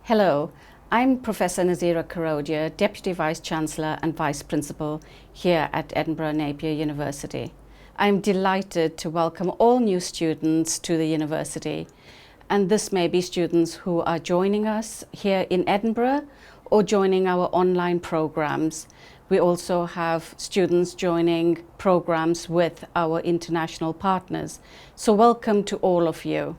Hello, I'm Professor Nazira Karodia, Deputy Vice-Chancellor and Vice Principal here at Edinburgh Napier University. I'm delighted to welcome all new students to the university, and this may be students who are joining us here in Edinburgh or joining our online programs. We also have students joining programs with our international partners. So welcome to all of you.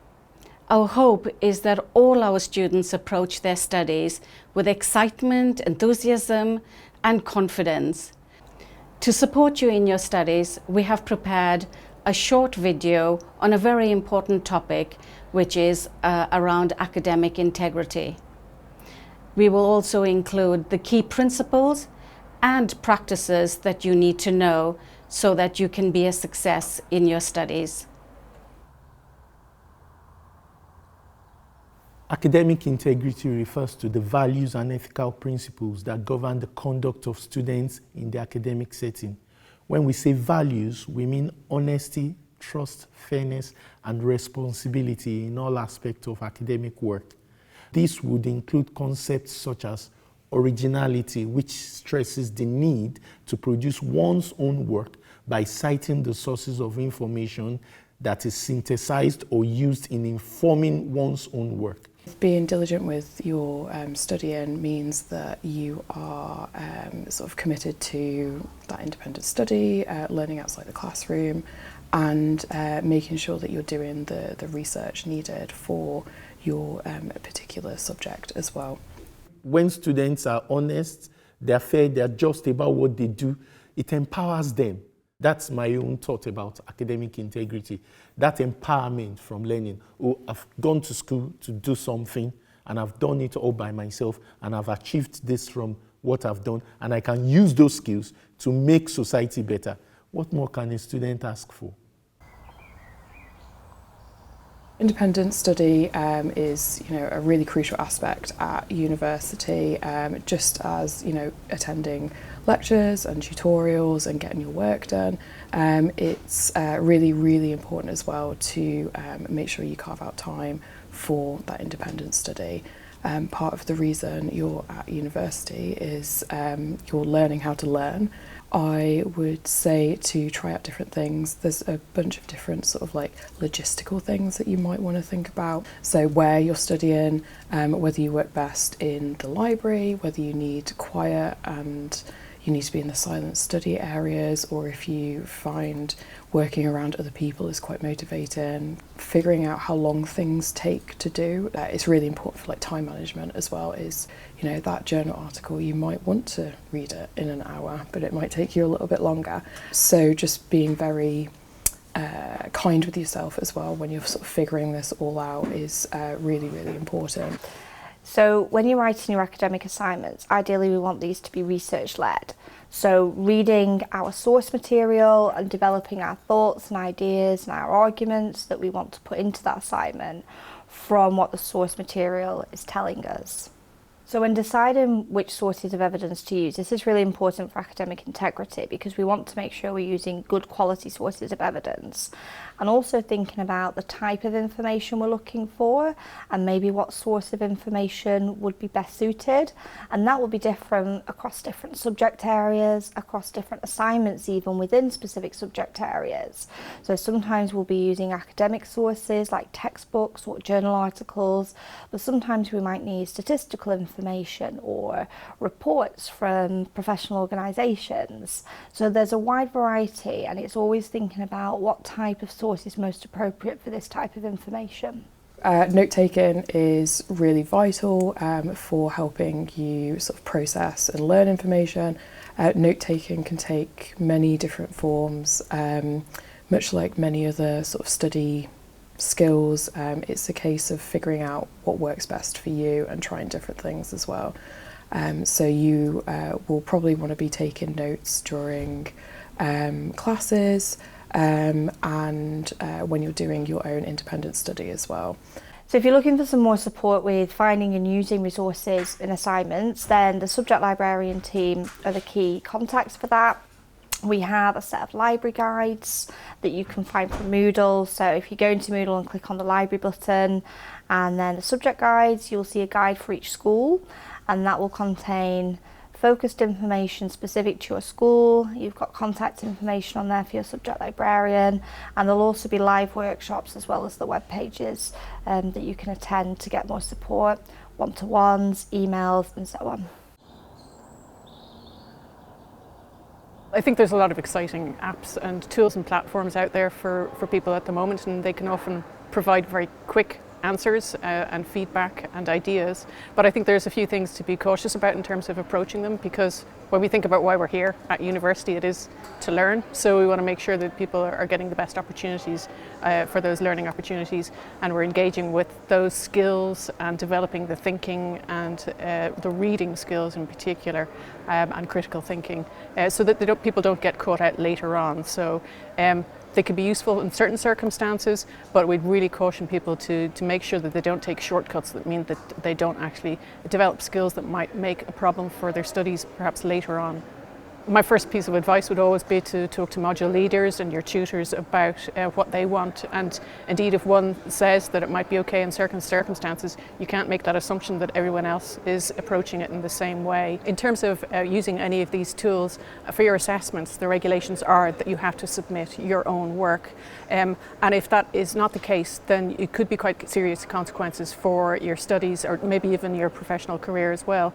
Our hope is that all our students approach their studies with excitement, enthusiasm, and confidence. To support you in your studies, we have prepared a short video on a very important topic, which is around academic integrity. We will also include the key principles and practices that you need to know so that you can be a success in your studies. Academic integrity refers to the values and ethical principles that govern the conduct of students in the academic setting. When we say values, we mean honesty, trust, fairness, and responsibility in all aspects of academic work. This would include concepts such as originality, which stresses the need to produce one's own work by citing the sources of information that is synthesized or used in informing one's own work. Being diligent with your studying means that you are sort of committed to that independent study, learning outside the classroom, and making sure that you're doing the research needed for your particular subject as well. When students are honest, they're fair, they're just about what they do, it empowers them. That's my own thought about academic integrity. That empowerment from learning. Oh, I've gone to school to do something and I've done it all by myself and I've achieved this from what I've done and I can use those skills to make society better. What more can a student ask for? Independent study is, a really crucial aspect at university, just as, attending lectures and tutorials and getting your work done. It's really, really important as well to make sure you carve out time for that independent study. Part of the reason you're at university is you're learning how to learn. I would say to try out different things. There's a bunch of different sort of like logistical things that you might want to think about. So where you're studying, whether you work best in the library, whether you need quiet and you need to be in the silent study areas, or if you find working around other people is quite motivating. Figuring out how long things take to do. It's really important for like time management as well. Is that journal article, you might want to read it in an hour, but it might take you a little bit longer. So just being very kind with yourself as well when you're sort of figuring this all out is really, really important. So when you're writing your academic assignments, ideally we want these to be research-led. So reading our source material and developing our thoughts and ideas and our arguments that we want to put into that assignment from what the source material is telling us. So when deciding which sources of evidence to use, this is really important for academic integrity because we want to make sure we're using good quality sources of evidence, and also thinking about the type of information we're looking for and maybe what source of information would be best suited. And that will be different across different subject areas, across different assignments, even within specific subject areas. So sometimes we'll be using academic sources like textbooks or journal articles, but sometimes we might need statistical information or reports from professional organisations. So there's a wide variety, and it's always thinking about what type of source is most appropriate for this type of information. Note-taking is really vital for helping you sort of process and learn information. Note-taking can take many different forms, much like many other sort of study skills. It's a case of figuring out what works best for you and trying different things as well. So you will probably want to be taking notes during classes and when you're doing your own independent study as well. So if you're looking for some more support with finding and using resources in assignments, then the subject librarian team are the key contacts for that. We have a set of library guides that you can find from Moodle. So if you go into Moodle and click on the library button and then the subject guides, you'll see a guide for each school, and that will contain focused information specific to your school. You've got contact information on there for your subject librarian, and there'll also be live workshops as well as the web pages that you can attend to get more support, one-to-ones, emails and so on. I think there's a lot of exciting apps and tools and platforms out there for people at the moment, and they can often provide very quick answers and feedback and ideas. But I think there's a few things to be cautious about in terms of approaching them, because when we think about why we're here at university, it is to learn. So we want to make sure that people are getting the best opportunities for those learning opportunities, and we're engaging with those skills and developing the thinking and the reading skills in particular, and critical thinking, so that people don't get caught out later on. So they can be useful in certain circumstances, but we'd really caution people to make sure that they don't take shortcuts that mean that they don't actually develop skills that might make a problem for their studies perhaps later on. My first piece of advice would always be to talk to module leaders and your tutors about what they want, and indeed if one says that it might be okay in certain circumstances, you can't make that assumption that everyone else is approaching it in the same way. In terms of using any of these tools for your assessments, the regulations are that you have to submit your own work, and if that is not the case, then it could be quite serious consequences for your studies or maybe even your professional career as well.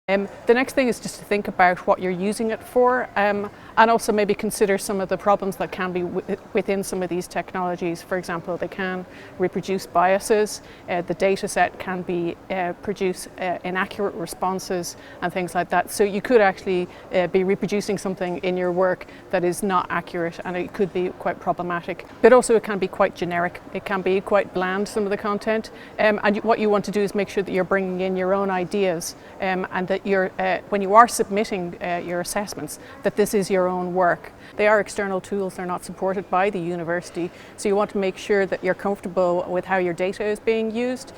The next thing is just to think about what you're using it for, and also maybe consider some of the problems that can be within some of these technologies. For example, they can reproduce biases, the data set can produce inaccurate responses and things like that. So you could actually be reproducing something in your work that is not accurate, and it could be quite problematic. But also it can be quite generic, it can be quite bland, some of the content, and what you want to do is make sure that you're bringing in your own ideas, and that when you are submitting your assessments, that this is your own work. They are external tools, they're not supported by the university, so you want to make sure that you're comfortable with how your data is being used,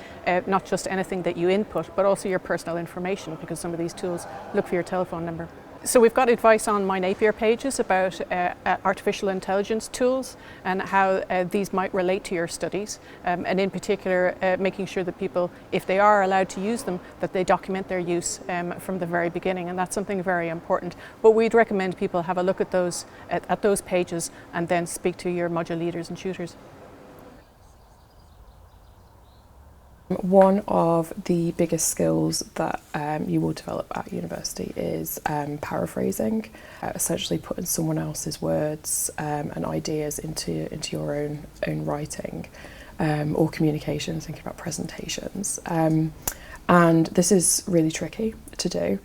not just anything that you input, but also your personal information, because some of these tools look for your telephone number. So we've got advice on my Napier pages about artificial intelligence tools and how these might relate to your studies, and in particular making sure that people, if they are allowed to use them, that they document their use from the very beginning, and that's something very important. But we'd recommend people have a look at those pages and then speak to your module leaders and tutors. One of the biggest skills that you will develop at university is paraphrasing, essentially putting someone else's words and ideas into your own writing or communication, thinking about presentations. And this is really tricky to do.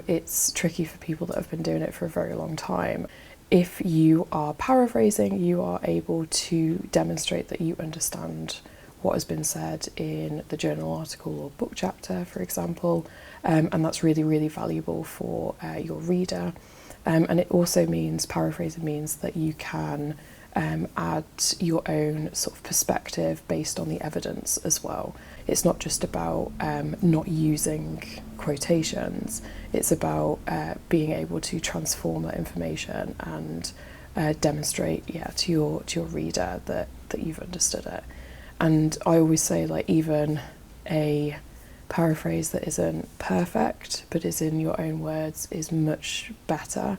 It's tricky for people that have been doing it for a very long time. If you are paraphrasing, you are able to demonstrate that you understand what has been said in the journal article or book chapter, for example, and that's really, really valuable for your reader. And it also means, paraphrasing means that you can add your own sort of perspective based on the evidence as well. It's not just about not using quotations, it's about being able to transform that information and demonstrate to your reader that you've understood it. And I always say, like, even a paraphrase that isn't perfect but is in your own words is much better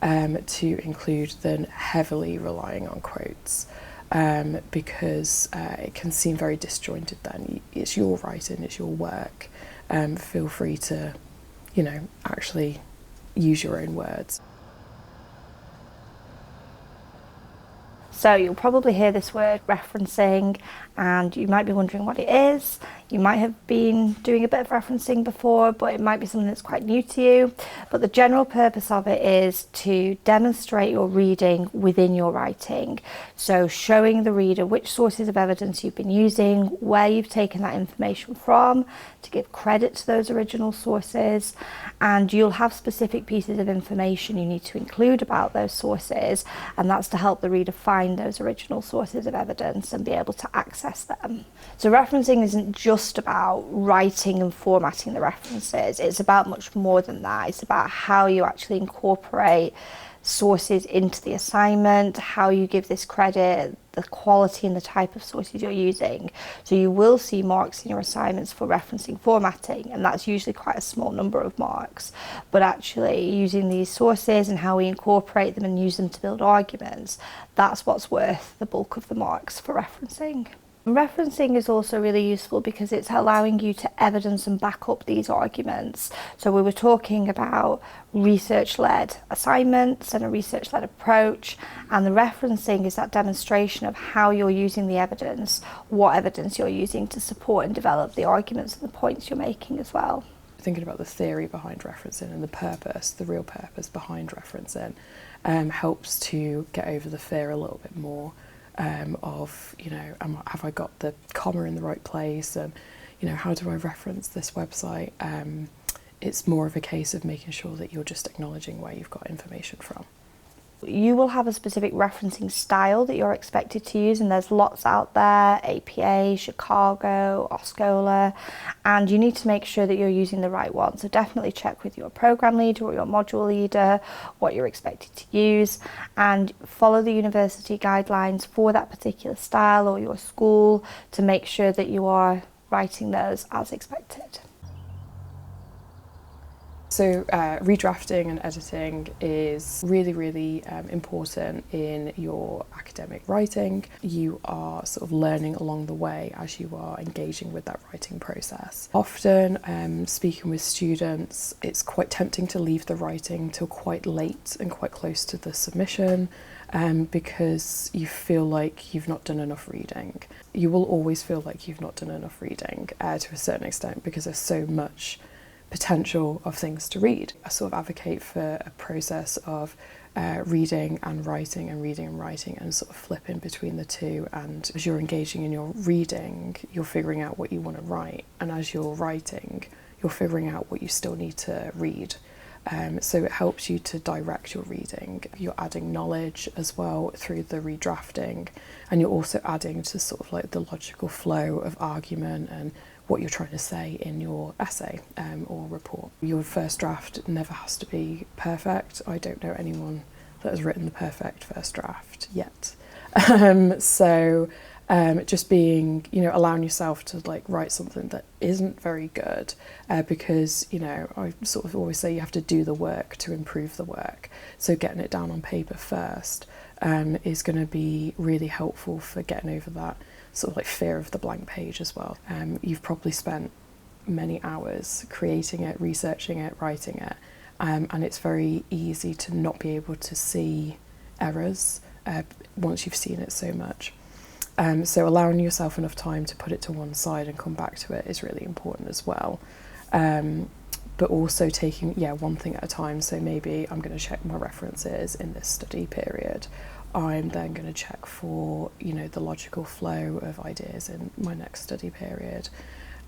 to include than heavily relying on quotes, because it can seem very disjointed then. It's your writing, it's your work. Feel free to, actually use your own words. So you'll probably hear this word referencing, and you might be wondering what it is. You might have been doing a bit of referencing before, but it might be something that's quite new to you. But the general purpose of it is to demonstrate your reading within your writing. So showing the reader which sources of evidence you've been using, where you've taken that information from, to give credit to those original sources. And you'll have specific pieces of information you need to include about those sources, and that's to help the reader find find those original sources of evidence and be able to access them. So referencing isn't just about writing and formatting the references, it's about much more than that. It's about how you actually incorporate sources into the assignment, how you give this credit, the quality and the type of sources you're using. So you will see marks in your assignments for referencing formatting, and that's usually quite a small number of marks. But actually using these sources and how we incorporate them and use them to build arguments, that's what's worth the bulk of the marks for referencing. Referencing is also really useful because it's allowing you to evidence and back up these arguments. So we were talking about research-led assignments and a research-led approach, and the referencing is that demonstration of how you're using the evidence, what evidence you're using to support and develop the arguments and the points you're making as well. Thinking about the theory behind referencing and the purpose, the real purpose behind referencing, helps to get over the fear a little bit more. Of, you know, have I got the comma in the right place, and, you know, how do I reference this website? It's more of a case of making sure that you're just acknowledging where you've got information from. You will have a specific referencing style that you're expected to use, and there's lots out there, APA, Chicago, Oscola, and you need to make sure that you're using the right one. So definitely check with your program leader or your module leader what you're expected to use, and follow the university guidelines for that particular style or your school to make sure that you are writing those as expected. So redrafting and editing is really important in your academic writing. You are sort of learning along the way as you are engaging with that writing process. Often speaking with students, it's quite tempting to leave the writing till quite late and quite close to the submission because you feel like you've not done enough reading. You will always feel like you've not done enough reading to a certain extent because there's so much potential of things to read. I sort of advocate for a process of reading and writing and reading and writing and sort of flipping between the two, and as you're engaging in your reading you're figuring out what you want to write, and as you're writing you're figuring out what you still need to read. So it helps you to direct your reading. You're adding knowledge as well through the redrafting, and you're also adding to sort of like the logical flow of argument and what you're trying to say in your essay or report. Your first draft never has to be perfect. I don't know anyone that has written the perfect first draft yet. Just being, you know, allowing yourself to like write something that isn't very good because, you know, I sort of always say you have to do the work to improve the work. So getting it down on paper first is going to be really helpful for getting over that sort of like fear of the blank page as well. You've probably spent many hours creating it, researching it, writing it, and it's very easy to not be able to see errors once you've seen it so much. So allowing yourself enough time to put it to one side and come back to it is really important as well. But also taking one thing at a time. So maybe I'm going to check my references in this study period. I'm then going to check for, you know, the logical flow of ideas in my next study period.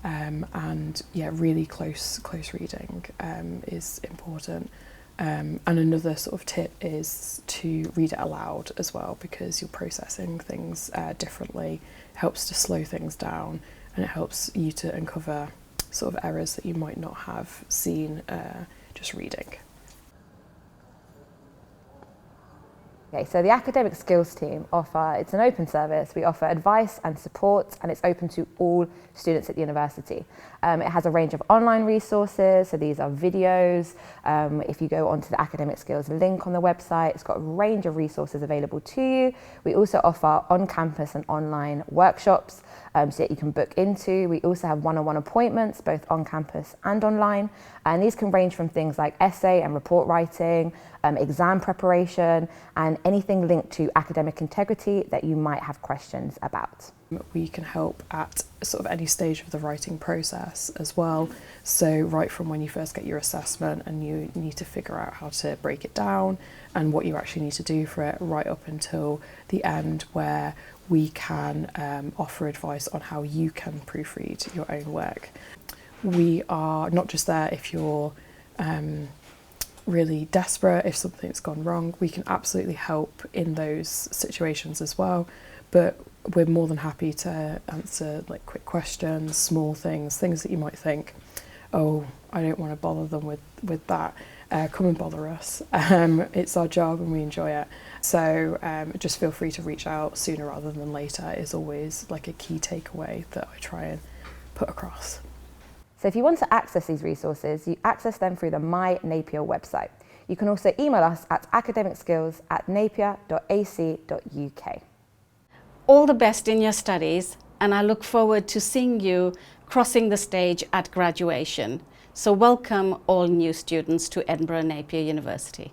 And really close reading is important. And another sort of tip is to read it aloud as well, because you're processing things differently. It helps to slow things down, and it helps you to uncover sort of errors that you might not have seen just reading. Okay, so the academic skills team it's an open service. We offer advice and support, and it's open to all students at the university. It has a range of online resources, so these are videos. If you go onto the academic skills link on the website, it's got a range of resources available to you. We also offer on-campus and online workshops so that you can book into. We also have one-on-one appointments, both on campus and online, and these can range from things like essay and report writing, exam preparation, and anything linked to academic integrity that you might have questions about. We can help at sort of any stage of the writing process as well. So right from when you first get your assessment and you need to figure out how to break it down and what you actually need to do for it, right up until the end where we can offer advice on how you can proofread your own work. We are not just there if you're really desperate, if something's gone wrong, we can absolutely help in those situations as well. But we're more than happy to answer like quick questions, small things that you might think, oh, I don't want to bother them with that. Come and bother us. It's our job and we enjoy it. So just feel free to reach out sooner rather than later is always like a key takeaway that I try and put across. So if you want to access these resources, you access them through the My Napier website. You can also email us at academicskills@napier.ac.uk. All the best in your studies, and I look forward to seeing you crossing the stage at graduation. So welcome all new students to Edinburgh Napier University.